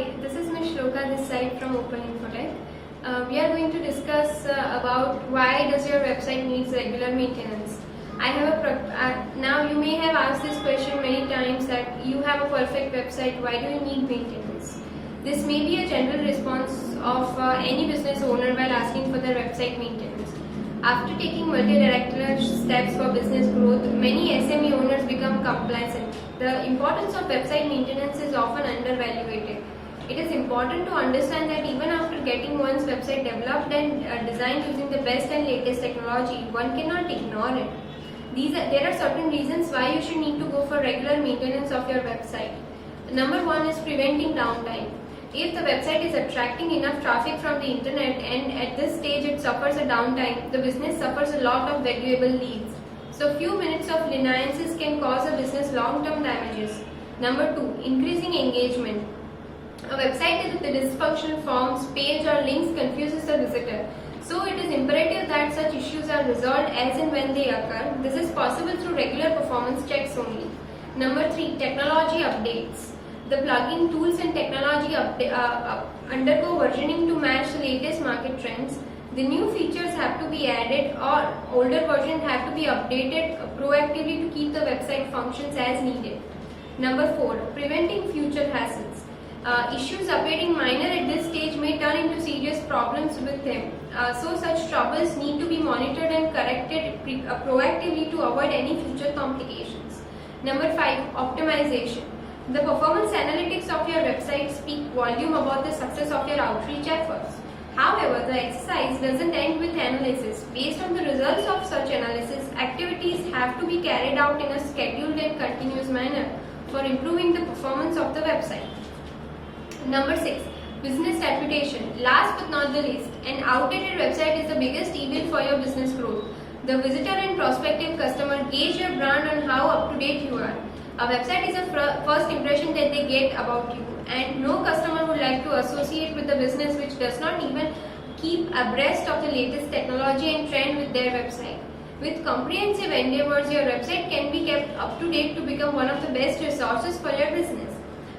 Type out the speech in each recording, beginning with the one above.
Hi, this is Ms. Shloka this side from Open Infotech. We are going to discuss about why does your website needs regular maintenance. Now you may have asked this question many times that you have a perfect website, why do you need maintenance? This may be a general response of any business owner while asking for their website maintenance. After taking multi-directional steps for business growth, many SME owners become complacent. The importance of website maintenance is often undervalued. It is important to understand that even after getting one's website developed and designed using the best and latest technology, one cannot ignore it. There are certain reasons why you should need to go for regular maintenance of your website. Number one is preventing downtime. If the website is attracting enough traffic from the internet and at this stage it suffers a downtime, the business suffers a lot of valuable leads. So few minutes of leniencies can cause a business long-term damages. Number two, increasing engagement. A website with a dysfunctional forms, page or links confuses the visitor. So it is imperative that such issues are resolved as and when they occur. This is possible through regular performance checks only. Number three, technology updates. The plugin tools and technology undergo versioning to match the latest market trends. The new features have to be added or older versions have to be updated proactively to keep the website functions as needed. Number four, preventing future hassles. Issues appearing minor at this stage may turn into serious problems with them. So such troubles need to be monitored and corrected proactively to avoid any future complications. Number five, optimization. The performance analytics of your website speak volume about the success of your outreach efforts. However, the exercise doesn't end with analysis. Based on the results of such analysis, activities have to be carried out in a scheduled and continuous manner for improving the performance of the website. Number six, business reputation. Last but not the least, an outdated website is the biggest evil for your business growth. The visitor and prospective customer gauge your brand on how up to date you are. A website is a first impression that they get about you, and no customer would like to associate with a business which does not even keep abreast of the latest technology and trend with their website. With comprehensive endeavors, your website can be kept up to date to become one of the best resources for your business.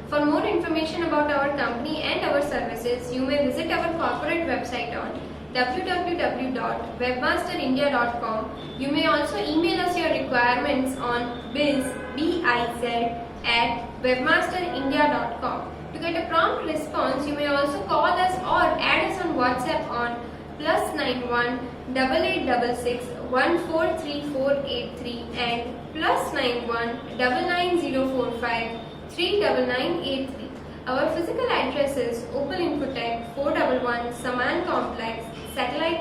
For more information about our company and our services, you may visit our corporate website on www.webmasterindia.com. You may also email us your requirements on biz@webmasterindia.com. To get a prompt response, you may also call us or add us on WhatsApp on +91 8866 143483 and +91 99045 39983. Our physical address is Open Infotech 411 Samaan Complex,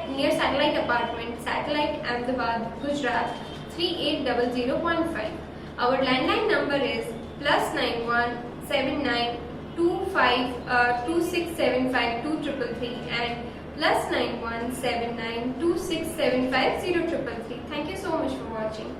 near Satellite Apartment, Satellite, Ahmedabad, Gujarat 380015. Our landline number is +91 79 25 2675 2333 and +91 79 2675 0333. Thank you so much for watching.